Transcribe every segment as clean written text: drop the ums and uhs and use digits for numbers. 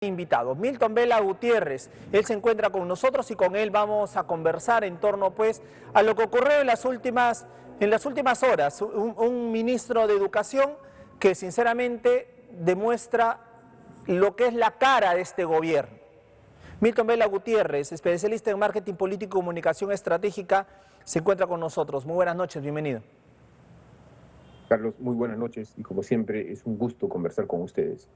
Invitado, Milton Vela Gutiérrez. Él se encuentra con nosotros y con él vamos a conversar en torno pues a lo que ocurrió en las últimas horas. Un ministro de Educación que sinceramente demuestra lo que es la cara de este gobierno. Milton Vela Gutiérrez, especialista en marketing político y comunicación estratégica, se encuentra con nosotros. Muy buenas noches, bienvenido. Carlos, muy buenas noches y como siempre es un gusto conversar con ustedes.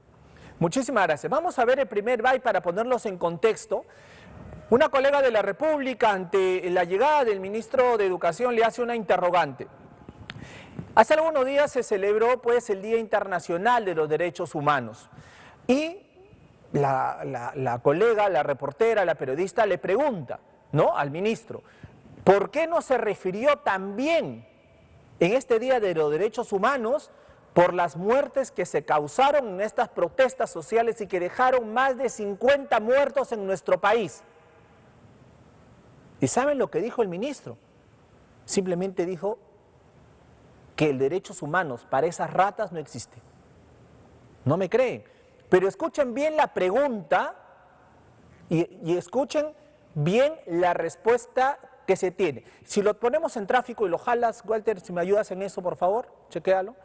Muchísimas gracias. Vamos a ver el primer byte para ponerlos en contexto. Una colega de la República, ante la llegada del ministro de Educación, le hace una interrogante. Hace algunos días se celebró pues el Día Internacional de los Derechos Humanos y la colega, la reportera, la periodista le pregunta, ¿no?, al ministro, ¿por qué no se refirió también en este Día de los Derechos Humanos por las muertes que se causaron en estas protestas sociales y que dejaron más de 50 muertos en nuestro país? ¿Y saben lo que dijo el ministro? Simplemente dijo que el derechos humanos para esas ratas no existe. No me creen, pero escuchen bien la pregunta y escuchen bien la respuesta que se tiene. Si lo ponemos en tráfico y lo jalas, Walter, si me ayudas en eso, por favor, chequéalo.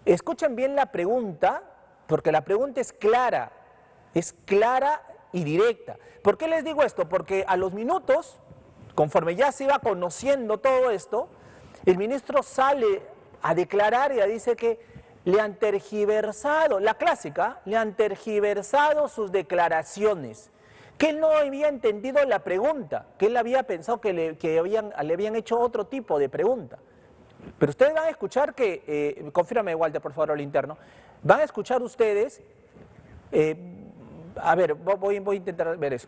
Escuchen bien la pregunta, porque la pregunta es clara y directa. ¿Por qué les digo esto? Porque a los minutos, conforme ya se iba conociendo todo esto, el ministro sale a declarar y dice que le han tergiversado, la clásica, le han tergiversado sus declaraciones, que él no había entendido la pregunta, que él había pensado que le habían hecho otro tipo de pregunta. Pero ustedes van a escuchar que, confírame Walter por favor al interno, van a escuchar ustedes, a ver, voy a intentar ver eso.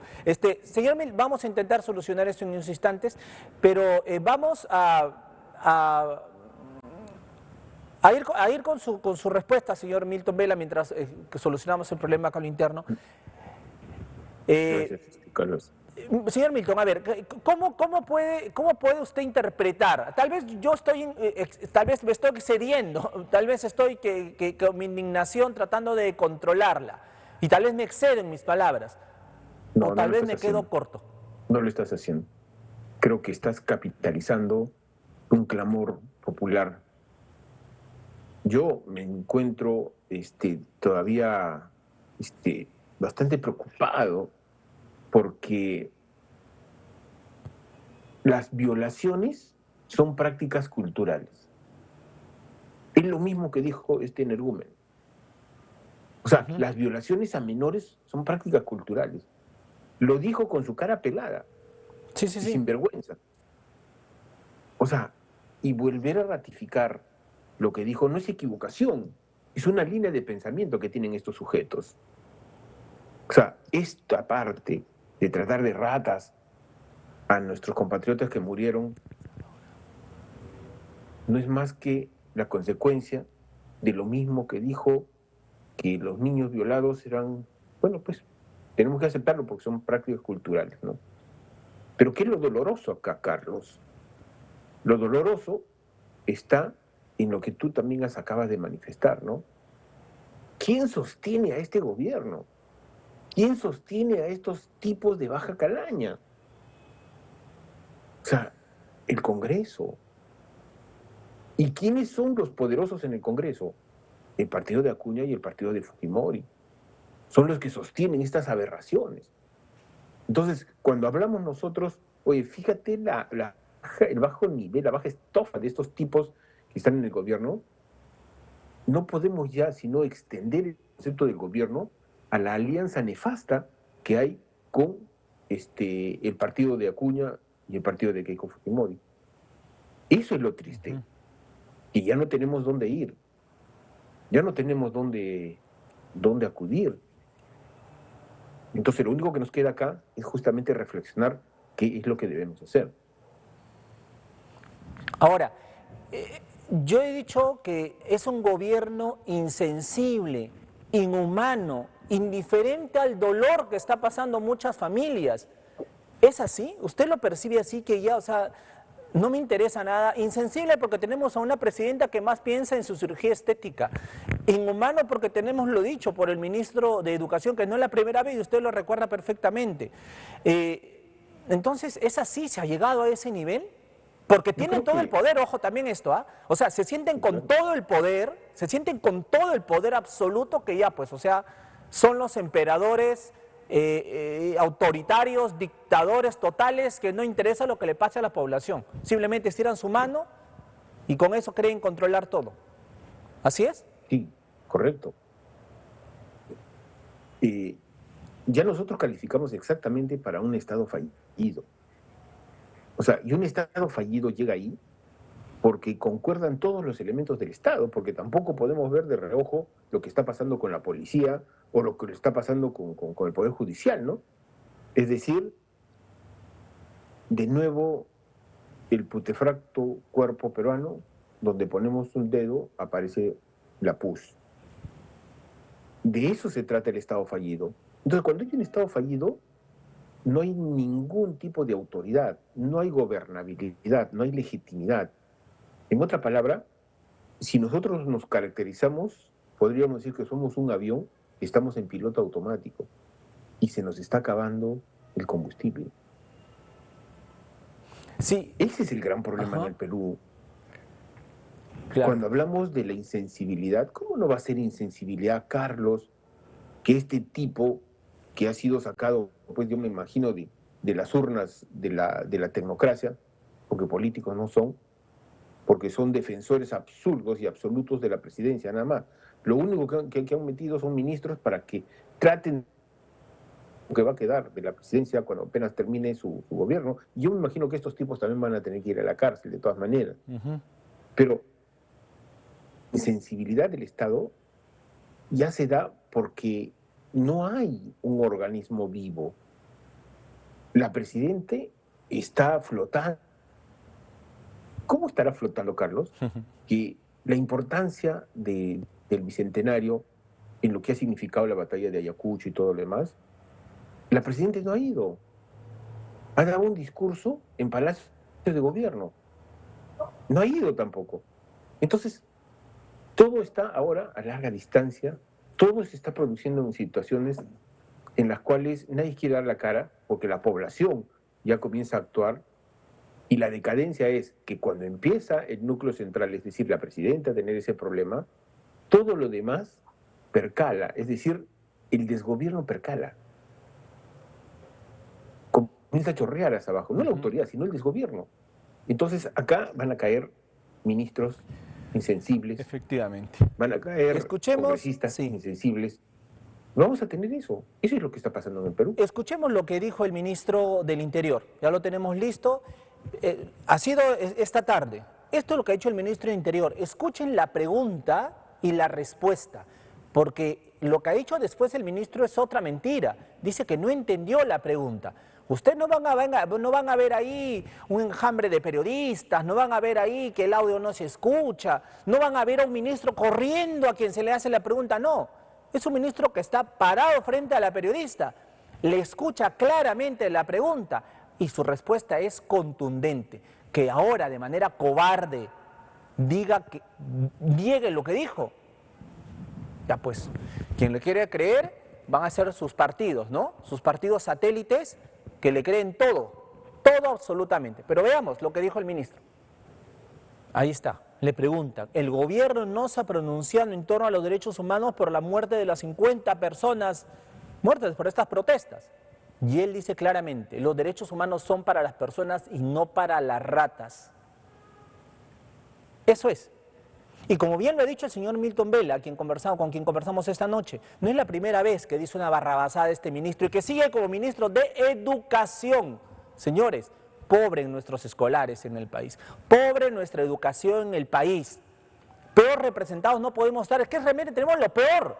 Señor Mil, vamos a intentar solucionar esto en unos instantes, pero vamos a ir con su respuesta, señor Milton Vela, mientras que solucionamos el problema con lo interno. Gracias, Carlos. Señor Milton, a ver, ¿cómo puede usted interpretar? Tal vez tal vez me estoy excediendo, tal vez estoy con mi indignación tratando de controlarla y tal vez me excedo en mis palabras, o tal vez me quedo corto. No lo estás haciendo. Creo que estás capitalizando un clamor popular. Yo me encuentro todavía bastante preocupado porque las violaciones son prácticas culturales. Es lo mismo que dijo este energúmeno. O sea, las violaciones a menores son prácticas culturales. Lo dijo con su cara pelada. Sí. Sin vergüenza. O sea, y volver a ratificar lo que dijo no es equivocación, es una línea de pensamiento que tienen estos sujetos. O sea, esta parte de tratar de ratas a nuestros compatriotas que murieron no es más que la consecuencia de lo mismo que dijo que los niños violados eran, bueno, pues tenemos que aceptarlo porque son prácticas culturales, ¿no? Pero ¿qué es lo doloroso acá, Carlos? Lo doloroso está en lo que tú también acabas de manifestar, ¿no? ¿Quién sostiene a este gobierno? ¿Quién sostiene a estos tipos de baja calaña? O sea, el Congreso. ¿Y quiénes son los poderosos en el Congreso? El partido de Acuña y el partido de Fujimori. Son los que sostienen estas aberraciones. Entonces, cuando hablamos nosotros, oye, fíjate el bajo nivel, la baja estofa de estos tipos que están en el gobierno, no podemos ya sino extender el concepto del gobierno a la alianza nefasta que hay con el partido de Acuña y el partido de Keiko Fujimori. Eso es lo triste. Y ya no tenemos dónde ir. Ya no tenemos dónde acudir. Entonces lo único que nos queda acá es justamente reflexionar qué es lo que debemos hacer. Ahora, yo he dicho que es un gobierno insensible, inhumano, indiferente al dolor que está pasando muchas familias. ¿Es así? ¿Usted lo percibe así, que ya, o sea, No me interesa nada. Insensible porque tenemos a una presidenta que más piensa en su cirugía estética. Inhumano porque tenemos lo dicho por el ministro de Educación, que no es la primera vez y usted lo recuerda perfectamente. Entonces, ¿es así? ¿Se ha llegado a ese nivel? Porque tienen todo el poder, ojo también esto, ¿ah? O sea, se sienten con todo el poder, se sienten con todo el poder absoluto que ya, pues, o sea, son los emperadores autoritarios, dictadores totales, que no interesa lo que le pase a la población. Simplemente estiran su mano y con eso creen controlar todo. ¿Así es? Sí, correcto. Ya nosotros calificamos exactamente para un Estado fallido. O sea, y un Estado fallido llega ahí porque concuerdan todos los elementos del Estado, porque tampoco podemos ver de reojo lo que está pasando con la policía o lo que está pasando con el Poder Judicial, ¿no? Es decir, de nuevo, el putefacto cuerpo peruano, donde ponemos un dedo, aparece la pus. De eso se trata el Estado fallido. Entonces, cuando hay un Estado fallido, no hay ningún tipo de autoridad, no hay gobernabilidad, no hay legitimidad. En otra palabra, si nosotros nos caracterizamos, podríamos decir que somos un avión, estamos en piloto automático y se nos está acabando el combustible. Sí. Ese es el gran problema en el Perú. Claro. Cuando hablamos de la insensibilidad, ¿cómo no va a ser insensibilidad, Carlos, que este tipo que ha sido sacado, pues yo me imagino, de las urnas de la tecnocracia, porque políticos no son, porque son defensores absurdos y absolutos de la presidencia, nada más. Lo único que han metido son ministros para que traten lo que va a quedar de la presidencia cuando apenas termine su gobierno. Y yo me imagino que estos tipos también van a tener que ir a la cárcel, de todas maneras. Pero la sensibilidad del Estado ya se da porque no hay un organismo vivo. La presidente está flotando. ¿Cómo estará flotando, Carlos? Que la importancia del Bicentenario en lo que ha significado la batalla de Ayacucho y todo lo demás, la presidenta no ha ido. Ha dado un discurso en Palacio de Gobierno. No ha ido tampoco. Entonces, todo está ahora a larga distancia, todo se está produciendo en situaciones en las cuales nadie quiere dar la cara porque la población ya comienza a actuar. Y la decadencia es que cuando empieza el núcleo central, es decir, la presidenta, a tener ese problema, todo lo demás percala, es decir, el desgobierno percala. Comienza a chorrear hacia abajo, no la autoridad, sino el desgobierno. Entonces acá van a caer ministros insensibles. Efectivamente. Van a caer congresistas insensibles. Vamos a tener eso. Eso es lo que está pasando en el Perú. Escuchemos lo que dijo el ministro del Interior. Ya lo tenemos listo. Ha sido esta tarde. Esto es lo que ha dicho el ministro del Interior. Escuchen la pregunta y la respuesta, porque lo que ha dicho después el ministro es otra mentira. Dice que no entendió la pregunta. Ustedes no van a ver ahí un enjambre de periodistas, no van a ver ahí que el audio no se escucha, no van a ver a un ministro corriendo a quien se le hace la pregunta, no. Es un ministro que está parado frente a la periodista, le escucha claramente la pregunta y su respuesta es contundente. Que ahora de manera cobarde diga que niegue lo que dijo. Ya pues, quien le quiere creer van a ser sus partidos, ¿no? Sus partidos satélites que le creen todo, todo absolutamente. Pero veamos lo que dijo el ministro. Ahí está, le preguntan, ¿el gobierno no se ha pronunciado en torno a los derechos humanos por la muerte de las 50 personas muertas por estas protestas? Y él dice claramente, los derechos humanos son para las personas y no para las ratas. Eso es. Y como bien lo ha dicho el señor Milton Vela, con quien conversamos esta noche, no es la primera vez que dice una barrabasada este ministro y que sigue como ministro de Educación. Señores, pobre en nuestros escolares en el país, pobre nuestra educación en el país. Peor representados no podemos estar, es que realmente tenemos lo peor,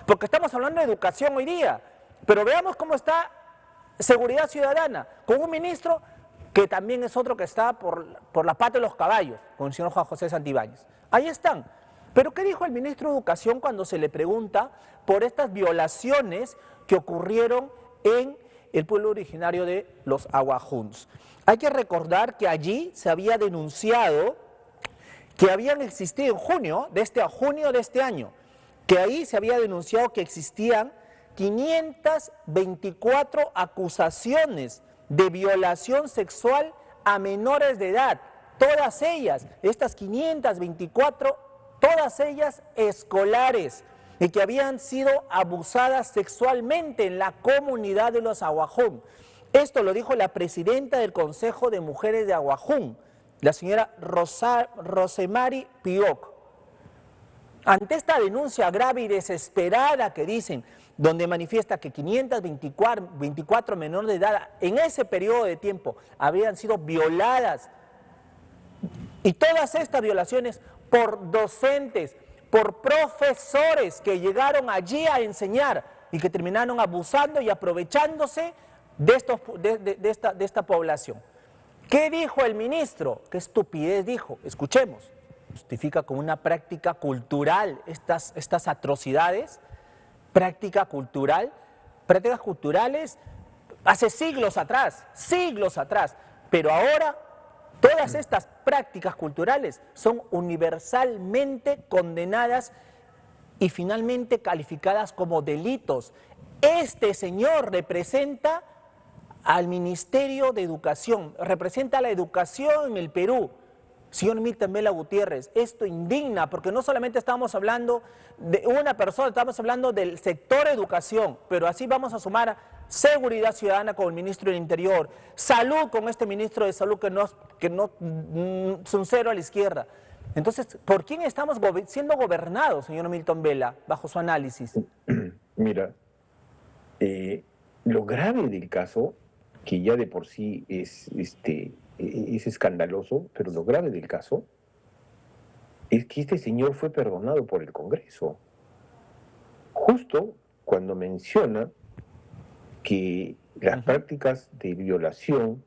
porque estamos hablando de educación hoy día, pero veamos cómo está Seguridad Ciudadana, con un ministro que también es otro que está por la pata de los caballos, con el señor Juan José Santibáñez. Ahí están. Pero ¿qué dijo el ministro de Educación cuando se le pregunta por estas violaciones que ocurrieron en el pueblo originario de los Aguajuns. Hay que recordar que allí se había denunciado que habían existido en junio de este año, que ahí se había denunciado que existían 524 acusaciones de violación sexual a menores de edad. Todas ellas, estas 524, todas ellas escolares, y que habían sido abusadas sexualmente en la comunidad de los Aguajún. Esto lo dijo la presidenta del Consejo de Mujeres de Aguajún, la señora Rosemary Pioc. Ante esta denuncia grave y desesperada que dicen, donde manifiesta que 524 menores de edad en ese periodo de tiempo habían sido violadas, y todas estas violaciones por docentes, por profesores que llegaron allí a enseñar y que terminaron abusando y aprovechándose de esta población. ¿Qué dijo el ministro? ¿Qué estupidez dijo? Escuchemos. Justifica como una práctica cultural estas atrocidades, prácticas culturales hace siglos atrás, pero ahora todas estas prácticas culturales son universalmente condenadas y finalmente calificadas como delitos. Este señor representa al Ministerio de Educación, representa la educación en el Perú. Señor Milton Vela Gutiérrez, esto indigna porque no solamente estamos hablando de una persona, estamos hablando del sector educación, pero así vamos a sumar seguridad ciudadana con el ministro del Interior, salud con este ministro de Salud que no es un cero a la izquierda. Entonces, ¿por quién estamos siendo gobernados, señor Milton Vela, bajo su análisis? Mira, lo grave del caso, que ya de por sí es escandaloso, pero lo grave del caso es que este señor fue perdonado por el Congreso. Justo cuando menciona que las prácticas de violación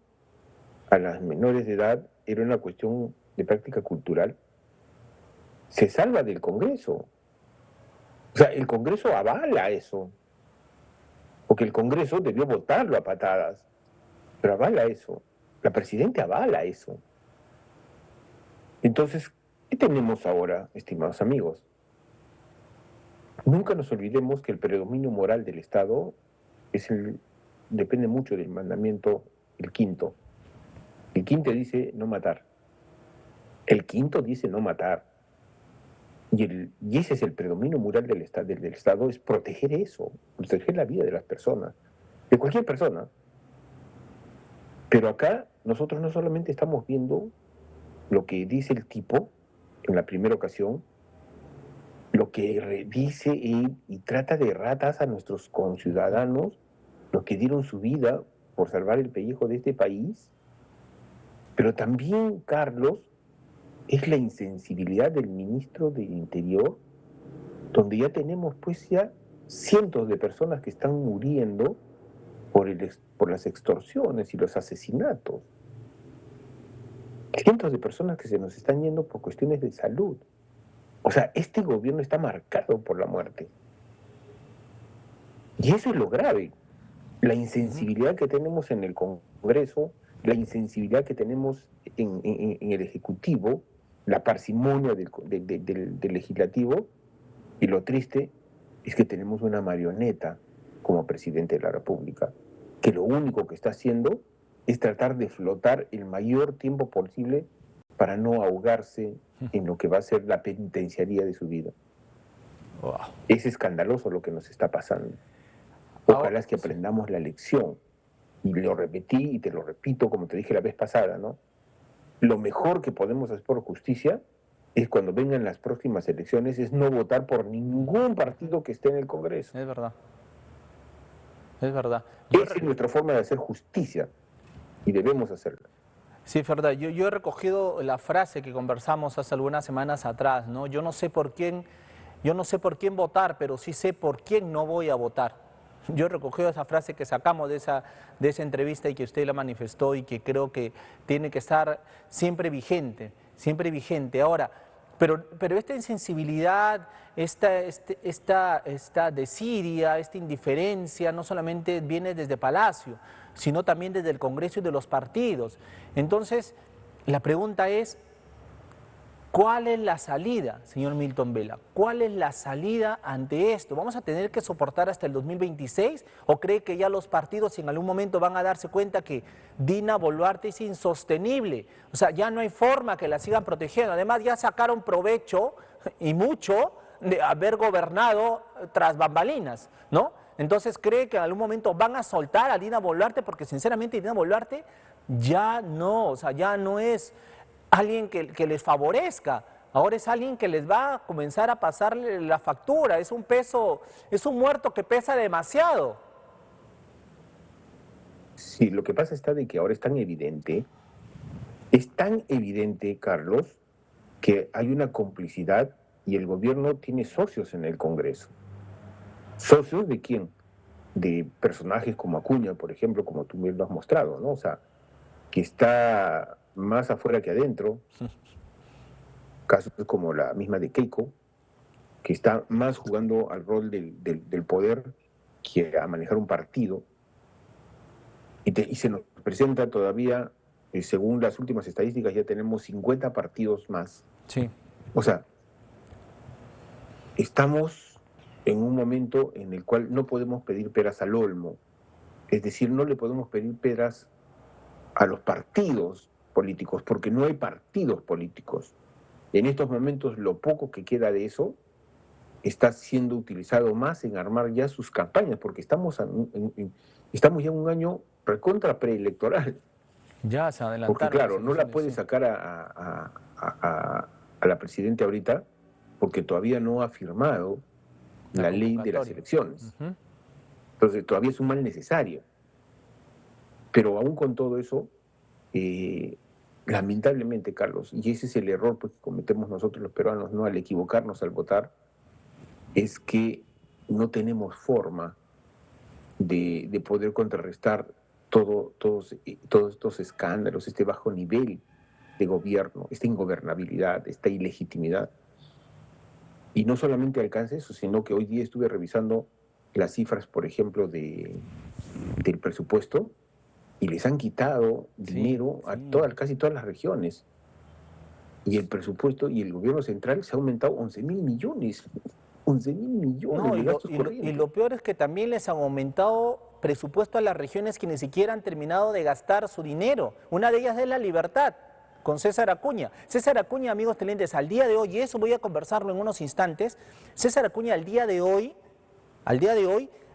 a las menores de edad era una cuestión de práctica cultural, se salva del Congreso. O sea, el Congreso avala eso, porque el Congreso debió votarlo a patadas, pero avala eso. La presidenta avala eso. Entonces, ¿qué tenemos ahora, estimados amigos? Nunca nos olvidemos que el predominio moral del Estado depende mucho del mandamiento, el quinto. El quinto dice no matar. El quinto dice no matar. Y ese es el predominio moral del Estado, es proteger eso, proteger la vida de las personas, de cualquier persona. Pero acá nosotros no solamente estamos viendo lo que dice el tipo en la primera ocasión, lo que dice él y trata de ratas a nuestros conciudadanos, los que dieron su vida por salvar el pellejo de este país, pero también, Carlos, es la insensibilidad del ministro del Interior, donde ya tenemos pues ya cientos de personas que están muriendo por las extorsiones y los asesinatos. Cientos de personas que se nos están yendo por cuestiones de salud. O sea, este gobierno está marcado por la muerte. Y eso es lo grave. La insensibilidad que tenemos en el Congreso, la insensibilidad que tenemos en el Ejecutivo, la parsimonia del Legislativo, y lo triste es que tenemos una marioneta como presidente de la República, que lo único que está haciendo es tratar de flotar el mayor tiempo posible para no ahogarse en lo que va a ser la penitenciaría de su vida. Wow. Es escandaloso lo que nos está pasando. Ojalá es que aprendamos la lección. Y lo repetí y te lo repito como te dije la vez pasada, ¿no? Lo mejor que podemos hacer por justicia es cuando vengan las próximas elecciones, es no votar por ningún partido que esté en el Congreso. Es verdad. Es verdad. Esa es nuestra forma de hacer justicia y debemos hacerla. Sí, es verdad. Yo he recogido la frase que conversamos hace algunas semanas atrás, ¿no? Yo no sé por quién votar, pero sí sé por quién no voy a votar. Yo he recogido esa frase que sacamos de esa entrevista y que usted la manifestó y que creo que tiene que estar siempre vigente, siempre vigente. Ahora, Pero esta insensibilidad, esta desidia, esta indiferencia, no solamente viene desde Palacio, sino también desde el Congreso y de los partidos. Entonces, la pregunta es, ¿cuál es la salida, señor Milton Vela? ¿Cuál es la salida ante esto? ¿Vamos a tener que soportar hasta el 2026? ¿O cree que ya los partidos en algún momento van a darse cuenta que Dina Boluarte es insostenible? O sea, ya no hay forma que la sigan protegiendo. Además, ya sacaron provecho, y mucho, de haber gobernado tras bambalinas, ¿no? Entonces, ¿cree que en algún momento van a soltar a Dina Boluarte? Porque sinceramente Dina Boluarte ya no, o sea, ya no es alguien que les favorezca, ahora es alguien que les va a comenzar a pasarle la factura, es un peso, es un muerto que pesa demasiado. Sí, lo que pasa está de que ahora es tan evidente, Carlos, que hay una complicidad y el gobierno tiene socios en el Congreso. ¿Socios de quién? De personajes como Acuña, por ejemplo, como tú me lo has mostrado, ¿no? O sea, que está más afuera que adentro, casos como la misma de Keiko, que está más jugando al rol del poder que a manejar un partido, y se nos presenta todavía, según las últimas estadísticas, ya tenemos 50 partidos más. Sí. O sea, estamos en un momento en el cual no podemos pedir peras al olmo, es decir, no le podemos pedir peras a los partidos políticos, porque no hay partidos políticos. En estos momentos, lo poco que queda de eso está siendo utilizado más en armar ya sus campañas, porque estamos ya en un año recontra preelectoral. Ya se adelantaron. Porque claro, no la puede sí. sacar a la presidenta ahorita, porque todavía no ha firmado la ley de las elecciones. Entonces, todavía es un mal necesario. Pero aún con todo eso, lamentablemente, Carlos, y ese es el error pues, que cometemos nosotros los peruanos, ¿no? Al equivocarnos al votar, es que no tenemos forma de poder contrarrestar todos estos escándalos, este bajo nivel de gobierno, esta ingobernabilidad, esta ilegitimidad. Y no solamente alcanza eso, sino que hoy día estuve revisando las cifras, por ejemplo, del presupuesto, y les han quitado dinero a casi todas las regiones. Y el presupuesto y el gobierno central se ha aumentado 11.000 millones. 11.000 millones de gastos corrientes. Y lo peor es que también les han aumentado presupuesto a las regiones que ni siquiera han terminado de gastar su dinero. Una de ellas es La Libertad, con César Acuña. César Acuña, amigos televidentes, al día de hoy, y eso voy a conversarlo en unos instantes, César Acuña al día de hoy,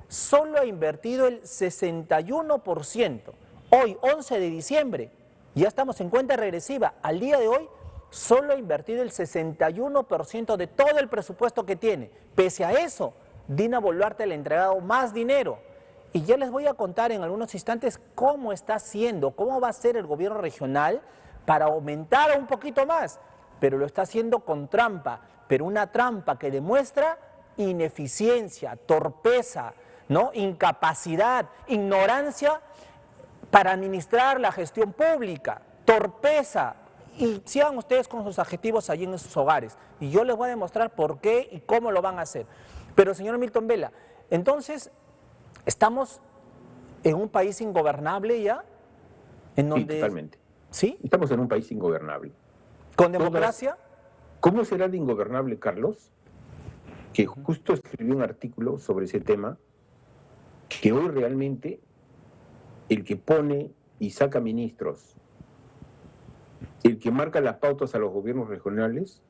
solo ha invertido el 61%. Hoy, 11 de diciembre, ya estamos en cuenta regresiva, al día de hoy, solo ha invertido el 61% de todo el presupuesto que tiene. Pese a eso, Dina Boluarte le ha entregado más dinero. Y ya les voy a contar en algunos instantes cómo está haciendo, cómo va a ser el gobierno regional para aumentar un poquito más. Pero lo está haciendo con trampa, pero una trampa que demuestra ineficiencia, torpeza, ¿no? Incapacidad, ignorancia para administrar la gestión pública, torpeza. Y sigan ustedes con sus adjetivos allí en sus hogares. Y yo les voy a demostrar por qué y cómo lo van a hacer. Pero, señor Milton Vela, entonces, ¿estamos en un país ingobernable ya? En donde, sí, totalmente. ¿Sí? Estamos en un país ingobernable. ¿Con democracia? ¿Cómo será de ingobernable, Carlos? Que justo escribí un artículo sobre ese tema, que hoy realmente el que pone y saca ministros, el que marca las pautas a los gobiernos regionales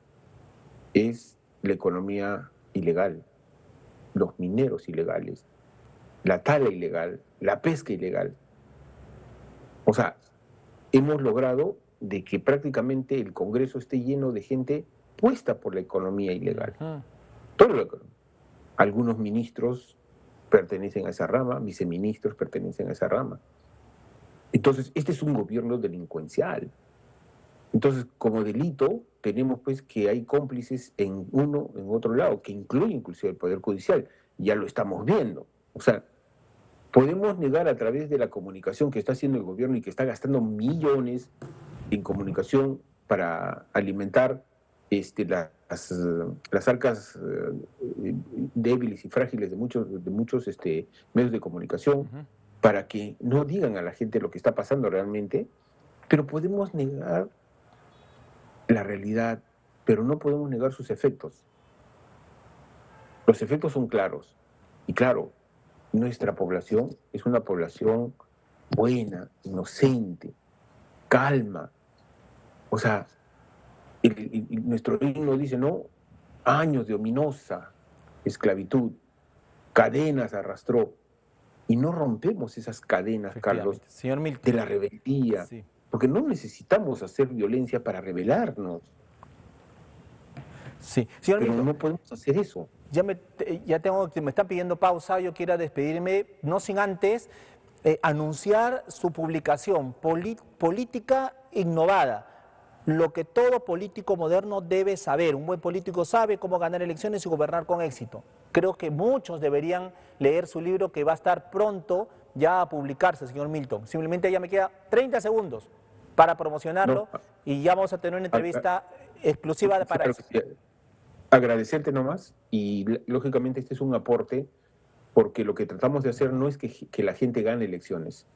es la economía ilegal, los mineros ilegales, la tala ilegal, la pesca ilegal. O sea, hemos logrado de que prácticamente el Congreso esté lleno de gente puesta por la economía ilegal. Todo lo que, algunos ministros pertenecen a esa rama, viceministros pertenecen a esa rama. Entonces, este es un gobierno delincuencial. Entonces, como delito, tenemos pues que hay cómplices en uno, en otro lado, que incluye inclusive el Poder Judicial. Ya lo estamos viendo. O sea, podemos negar a través de la comunicación que está haciendo el gobierno y que está gastando millones en comunicación para alimentar las arcas débiles y frágiles de muchos medios de comunicación, para que no digan a la gente lo que está pasando realmente, pero podemos negar la realidad, pero no podemos negar sus efectos. Los efectos son claros. Y claro, nuestra población es una población buena, inocente, calma. O sea, nuestro himno dice, ¿no? Años de ominosa esclavitud, cadenas arrastró. Y no rompemos esas cadenas, Carlos, Señor Milton, de la rebeldía, sí, porque no necesitamos hacer violencia para rebelarnos, sí. Señor pero Milton, no podemos hacer eso. me están pidiendo pausa, yo quiero despedirme, no sin antes anunciar su publicación, Política Innovada, lo que todo político moderno debe saber. Un buen político sabe cómo ganar elecciones y gobernar con éxito. Creo que muchos deberían leer su libro, que va a estar pronto ya a publicarse, señor Milton. Simplemente ya me queda 30 segundos para promocionarlo y ya vamos a tener una entrevista exclusiva para claro eso. que sí. Agradecerte nomás, y lógicamente este es un aporte, porque lo que tratamos de hacer no es que la gente gane elecciones.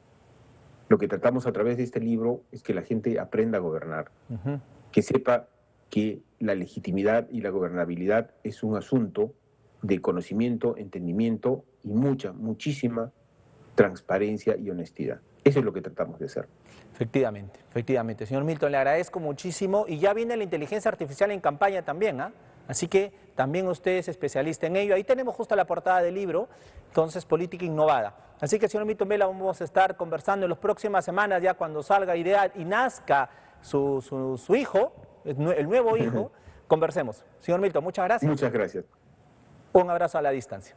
Lo que tratamos a través de este libro es que la gente aprenda a gobernar, que sepa que la legitimidad y la gobernabilidad es un asunto de conocimiento, entendimiento y muchísima transparencia y honestidad. Eso es lo que tratamos de hacer. Efectivamente, efectivamente. Señor Milton, le agradezco muchísimo, y ya viene la inteligencia artificial en campaña también, ¿ah? Así que también usted es especialista en ello. Ahí tenemos justo la portada del libro, entonces, Política Innovada. Así que, señor Milton Vela, vamos a estar conversando en las próximas semanas, ya cuando salga Ideal y nazca su hijo, el nuevo hijo, conversemos. Señor Milton, muchas gracias. Muchas gracias. Un abrazo a la distancia.